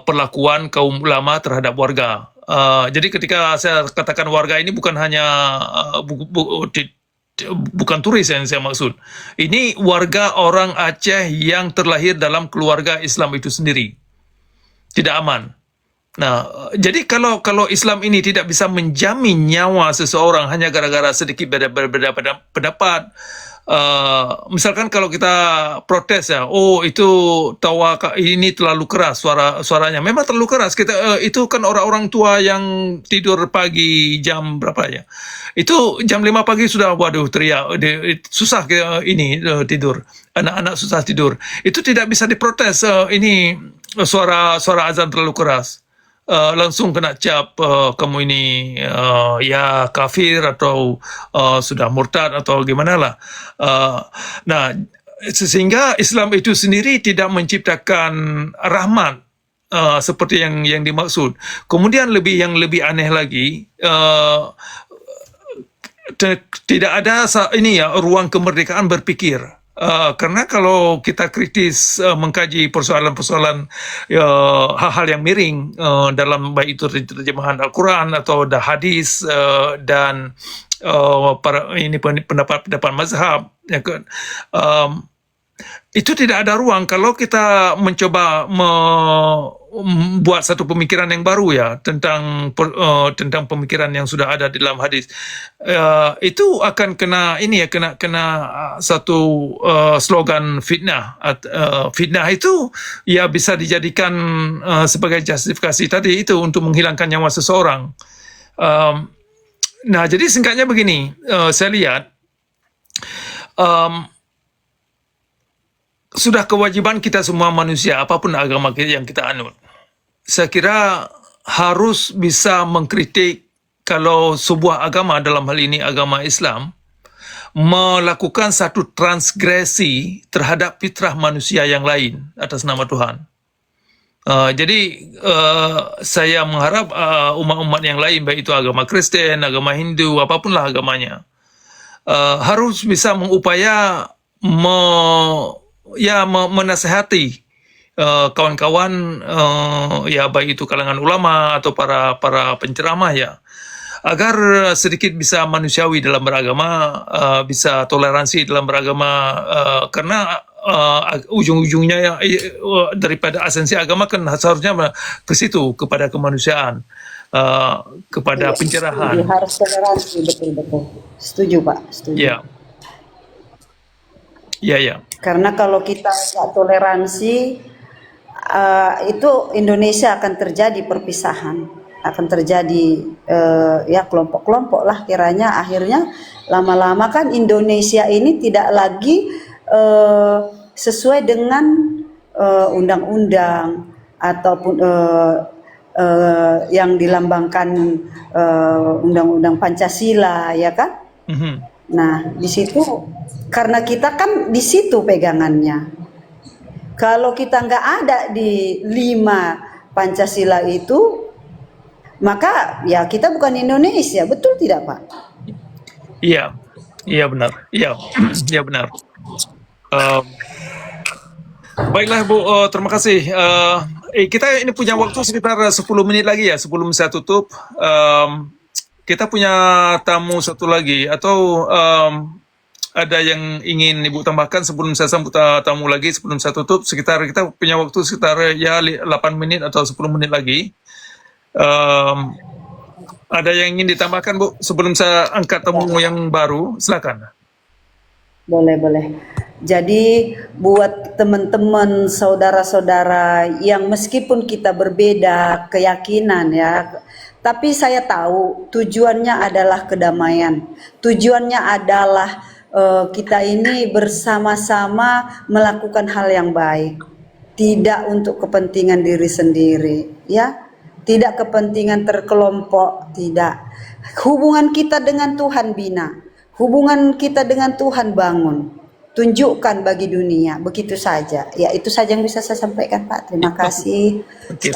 perlakuan kaum ulama terhadap warga. Jadi ketika saya katakan warga ini bukan hanya bukan turis yang saya maksud. Ini warga orang Aceh yang terlahir dalam keluarga Islam itu sendiri. Tidak aman. Nah, jadi kalau Islam ini tidak bisa menjamin nyawa seseorang hanya gara-gara sedikit berbeda pendapat, misalkan kalau kita protes ya, oh itu tawa ini terlalu keras suaranya, memang terlalu keras. Kita itu kan orang-orang tua yang tidur pagi jam berapa ya? Itu jam 5 pagi sudah waduh teriak, susah ini tidur. Anak-anak susah tidur. Itu tidak bisa diprotes. Ini suara azan terlalu keras. Langsung kena cap, kamu ini ya kafir atau sudah murtad atau gimana lah. Nah, sehingga Islam itu sendiri tidak menciptakan rahmat seperti yang dimaksud. Kemudian yang lebih aneh lagi, tidak ada ini ya ruang kemerdekaan berpikir. Karena kalau kita kritis mengkaji persoalan-persoalan hal-hal yang miring dalam baik itu terjemahan Al-Quran atau hadis dan ini pendapat-pendapat mazhab, ya kan? Itu tidak ada ruang kalau kita mencoba membuat satu pemikiran yang baru ya tentang pemikiran yang sudah ada di dalam hadis. Itu akan kena ini ya kena satu slogan fitnah. Fitnah itu ya bisa dijadikan sebagai justifikasi tadi itu untuk menghilangkan nyawa seseorang. Nah, jadi singkatnya begini, saya lihat sudah kewajiban kita semua manusia, apapun agama yang kita anut, saya kira harus bisa mengkritik kalau sebuah agama, dalam hal ini agama Islam, melakukan satu transgresi terhadap fitrah manusia yang lain atas nama Tuhan. Jadi saya mengharap umat-umat yang lain, baik itu agama Kristen, agama Hindu, apapun lah agamanya, harus bisa mengupaya menasehati kawan-kawan ya baik itu kalangan ulama atau para penceramah ya, agar sedikit bisa manusiawi dalam beragama, bisa toleransi dalam beragama, karena ujung-ujungnya daripada esensi agama kan seharusnya ke situ, kepada kemanusiaan, kepada pencerahan. Harus toleransi, betul-betul. Setuju Pak, setuju. Ya. Ya. Karena kalau kita nggak toleransi, itu Indonesia akan terjadi perpisahan, akan terjadi ya kelompok-kelompok lah kiranya. Akhirnya lama-lama kan Indonesia ini tidak lagi sesuai dengan undang-undang ataupun yang dilambangkan undang-undang Pancasila, ya kan? Nah, di situ karena kita kan di situ pegangannya. Kalau kita nggak ada di 5 Pancasila itu, maka ya kita bukan Indonesia, betul tidak Pak? Iya benar. Iya benar. Baiklah Bu, terima kasih. Kita ini punya waktu sekitar 10 menit lagi ya sebelum saya tutup. Kita punya tamu satu lagi, atau ada yang ingin Ibu tambahkan sebelum saya sambut tamu lagi, sebelum saya tutup? Kita punya waktu sekitar ya 8 menit atau 10 menit lagi. Ada yang ingin ditambahkan Bu sebelum saya angkat tamu yang baru? Silakan. Boleh. Jadi buat teman-teman, saudara-saudara yang meskipun kita berbeda keyakinan ya, tapi saya tahu tujuannya adalah kedamaian. Tujuannya adalah kita ini bersama-sama melakukan hal yang baik. Tidak untuk kepentingan diri sendiri, ya. Tidak kepentingan terkelompok, tidak. Hubungan kita dengan Tuhan bina. Hubungan kita dengan Tuhan bangun. Tunjukkan bagi dunia, begitu saja. Ya, itu saja yang bisa saya sampaikan Pak. Terima kasih. Oke,